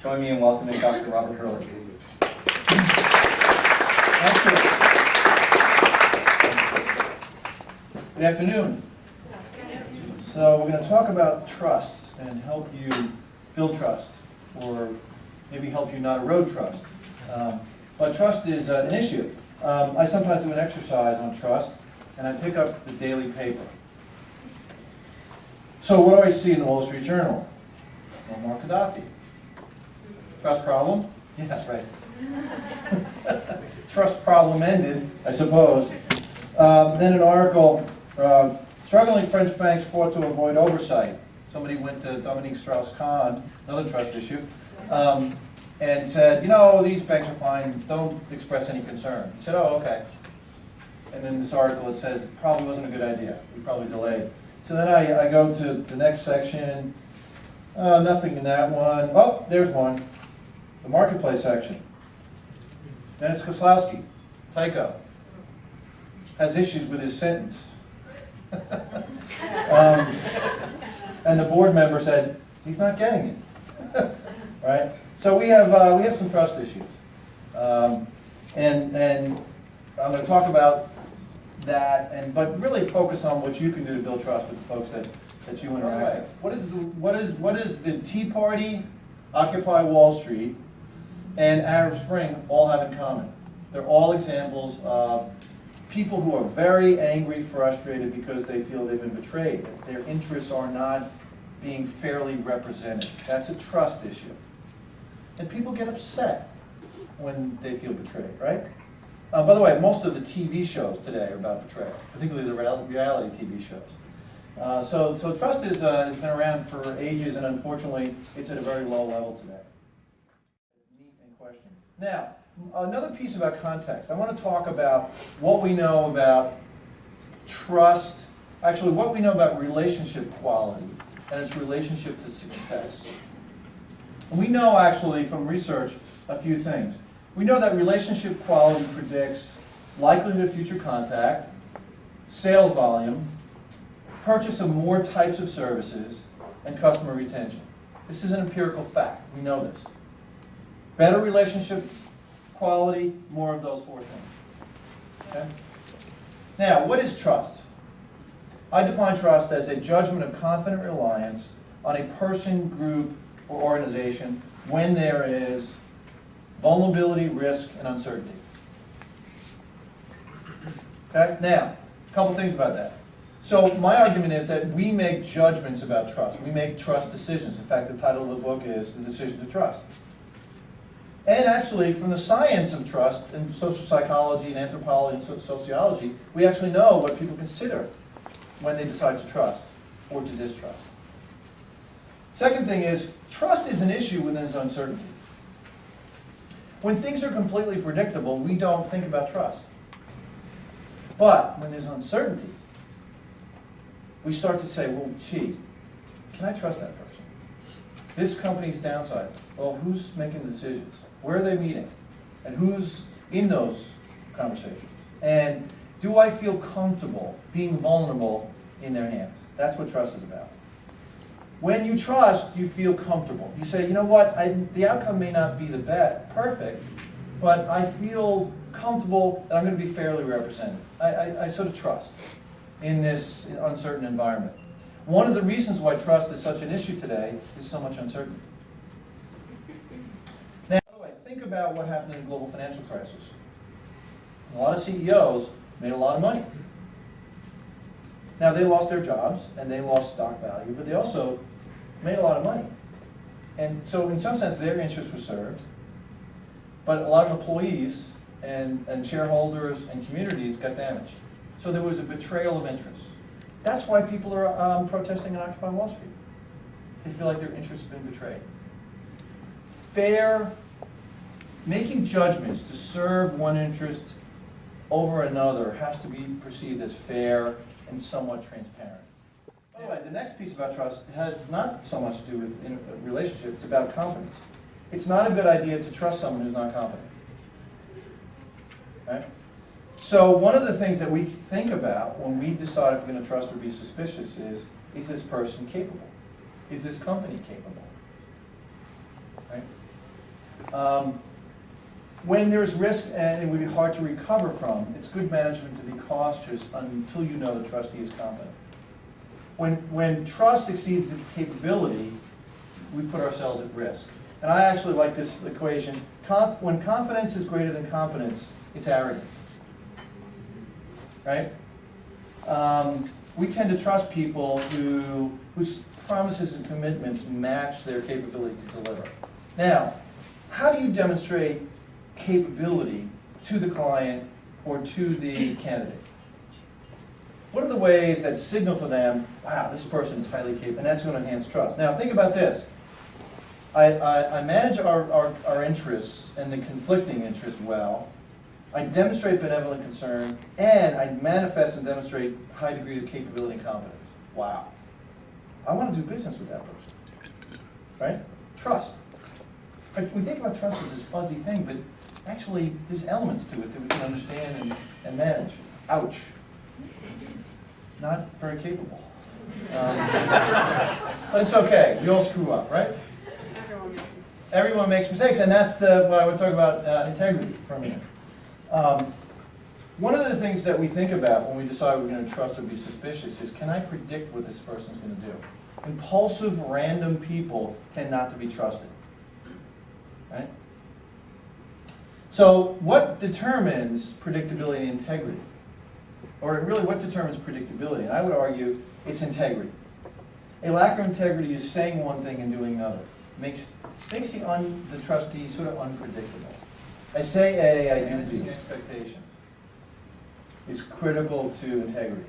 Join me in welcoming Dr. Robert Hurley. Good afternoon. So we're going to talk about trust and help you build trust, or maybe help you not erode trust. But trust is an issue. I sometimes do an exercise on trust, and I pick up the daily paper. So what do I see in the Wall Street Journal? Muammar Gaddafi. Trust problem? Yes, right. Trust problem ended, I suppose. Then an article, struggling French banks fought to avoid oversight. Somebody went to Dominique Strauss-Kahn, another trust issue, and said, you know, these banks are fine, don't express any concern. He said, oh, okay. And then this article, it says, it probably wasn't a good idea. We probably delayed. So then I go to the next section. Nothing in that one. Oh, there's one. The marketplace section. Dennis Koslowski, Tyco, has issues with his sentence. And the board member said, he's not getting it. Right? So we have some trust issues. And I'm going to talk about that, but really focus on what you can do to build trust with the folks that you interact with. What is the Tea Party, Occupy Wall Street, and Arab Spring all have in common? They're all examples of people who are very angry, frustrated because they feel they've been betrayed. Their interests are not being fairly represented. That's a trust issue. And people get upset when they feel betrayed, right? By the way, most of the TV shows today are about betrayal, particularly the reality TV shows. So trust has been around for ages, and unfortunately, it's at a very low level today. Neat questions. Now, another piece about context. I want to talk about what we know about trust, actually what we know about relationship quality and its relationship to success. And we know actually from research a few things. We know that relationship quality predicts likelihood of future contact, sales volume, purchase of more types of services, and customer retention. This is an empirical fact. We know this. Better relationship quality, more of those four things. Okay? Now, what is trust? I define trust as a judgment of confident reliance on a person, group, or organization when there is vulnerability, risk, and uncertainty. Okay? Now, a couple things about that. So my argument is that we make judgments about trust. We make trust decisions. In fact, the title of the book is The Decision to Trust. And actually, from the science of trust in social psychology and anthropology and sociology, we actually know what people consider when they decide to trust or to distrust. Second thing is, trust is an issue when there's uncertainty. When things are completely predictable, we don't think about trust. But when there's uncertainty, we start to say, well, gee, can I trust that person? This company's downsizing. Well, who's making the decisions? Where are they meeting? And who's in those conversations? And do I feel comfortable being vulnerable in their hands? That's what trust is about. When you trust, you feel comfortable. You say, you know what, the outcome may not be the perfect, but I feel comfortable that I'm going to be fairly represented. I sort of trust in this uncertain environment. One of the reasons why trust is such an issue today is so much uncertainty. Now, by the way, think about what happened in the global financial crisis. A lot of CEOs made a lot of money. Now, they lost their jobs, and they lost stock value, but they also made a lot of money. And so, in some sense, their interests were served, but a lot of employees and shareholders and communities got damaged. So there was a betrayal of interest. That's why people are protesting on Occupy Wall Street. They feel like their interests have been betrayed. Making judgments to serve one interest over another has to be perceived as fair and somewhat transparent. By the way, the next piece about trust has not so much to do with a relationship, it's about confidence. It's not a good idea to trust someone who's not competent. Right? So one of the things that we think about when we decide if we're going to trust or be suspicious is this person capable? Is this company capable? right? When there's risk and it would be hard to recover from, it's good management to be cautious until you know the trustee is competent. When trust exceeds the capability, we put ourselves at risk. And I actually like this equation. When confidence is greater than competence, it's arrogance. Right? We tend to trust people whose promises and commitments match their capability to deliver. Now, how do you demonstrate capability to the client or to the candidate? What are the ways that signal to them, wow, this person is highly capable, and that's going to enhance trust? Now, think about this. I manage our interests and the conflicting interests well. I demonstrate benevolent concern, and I manifest and demonstrate high degree of capability and competence. Wow. I want to do business with that person. Right? Trust. We think about trust as this fuzzy thing, but actually there's elements to it that we can understand and manage. Ouch. Not very capable. But it's okay. We all screw up, right? Everyone makes mistakes, and that's what I would talk about integrity for a minute. One of the things that we think about when we decide we're going to trust or be suspicious is, can I predict what this person's going to do? Impulsive, random people tend not to be trusted. Right? So what determines predictability and integrity? Or really, what determines predictability? And I would argue it's integrity. A lack of integrity is saying one thing and doing another. Makes the trustee sort of unpredictable. I say A, I do B. Expectations is critical to integrity.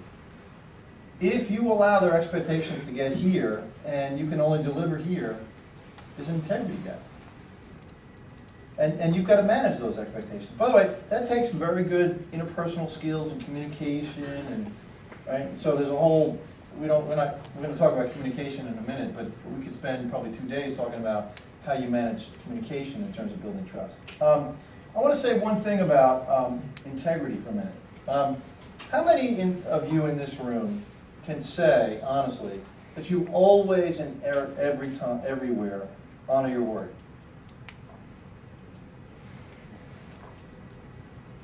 If you allow their expectations to get here and you can only deliver here, there's an integrity gap. And you've got to manage those expectations. By the way, that takes very good interpersonal skills and communication, and right. So there's a whole. We're going to talk about communication in a minute, but we could spend probably 2 days talking about how you manage communication in terms of building trust. I want to say one thing about integrity for a minute. How many of you in this room can say honestly that you always and every time, everywhere, honor your word?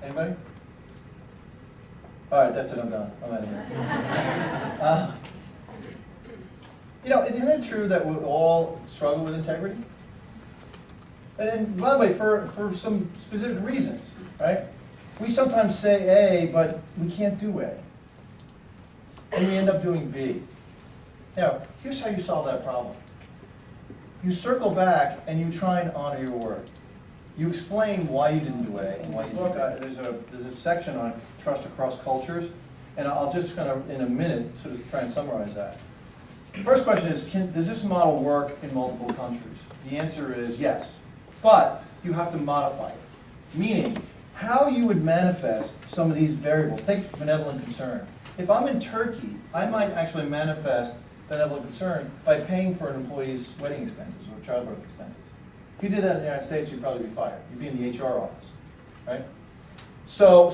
Anybody? All right, that's it. I'm done. I'm out of here. Isn't it true that we all struggle with integrity? And by the way, for some specific reasons, right? We sometimes say A, but we can't do A. And we end up doing B. Now, here's how you solve that problem. You circle back and you try and honor your word. You explain why you didn't do A and why you didn't do A. There's a section on trust across cultures, and I'll just kind of, in a minute, sort of try and summarize that. The first question is, does this model work in multiple countries? The answer is yes, but you have to modify it. Meaning, how you would manifest some of these variables. Take benevolent concern. If I'm in Turkey, I might actually manifest benevolent concern by paying for an employee's wedding expenses or childbirth expenses. If you did that in the United States, you'd probably be fired. You'd be in the HR office, right? So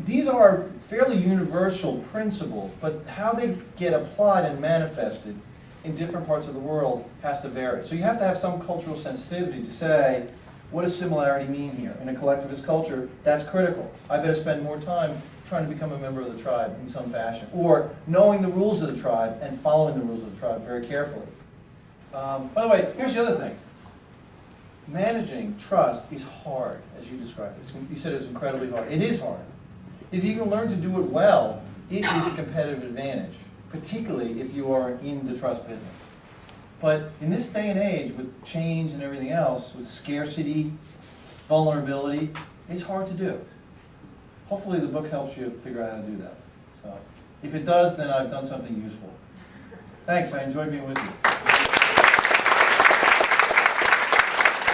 these are fairly universal principles, but how they get applied and manifested in different parts of the world has to vary. So you have to have some cultural sensitivity to say, what does similarity mean here? In a collectivist culture, that's critical. I better spend more time trying to become a member of the tribe in some fashion, or knowing the rules of the tribe and following the rules of the tribe very carefully. By the way, here's the other thing. Managing trust is hard, as you described it. You said it's incredibly hard. It is hard. If you can learn to do it well, it is a competitive advantage, particularly if you are in the trust business. But in this day and age, with change and everything else, with scarcity, vulnerability, it's hard to do. Hopefully the book helps you figure out how to do that. So if it does, then I've done something useful. Thanks, I enjoyed being with you.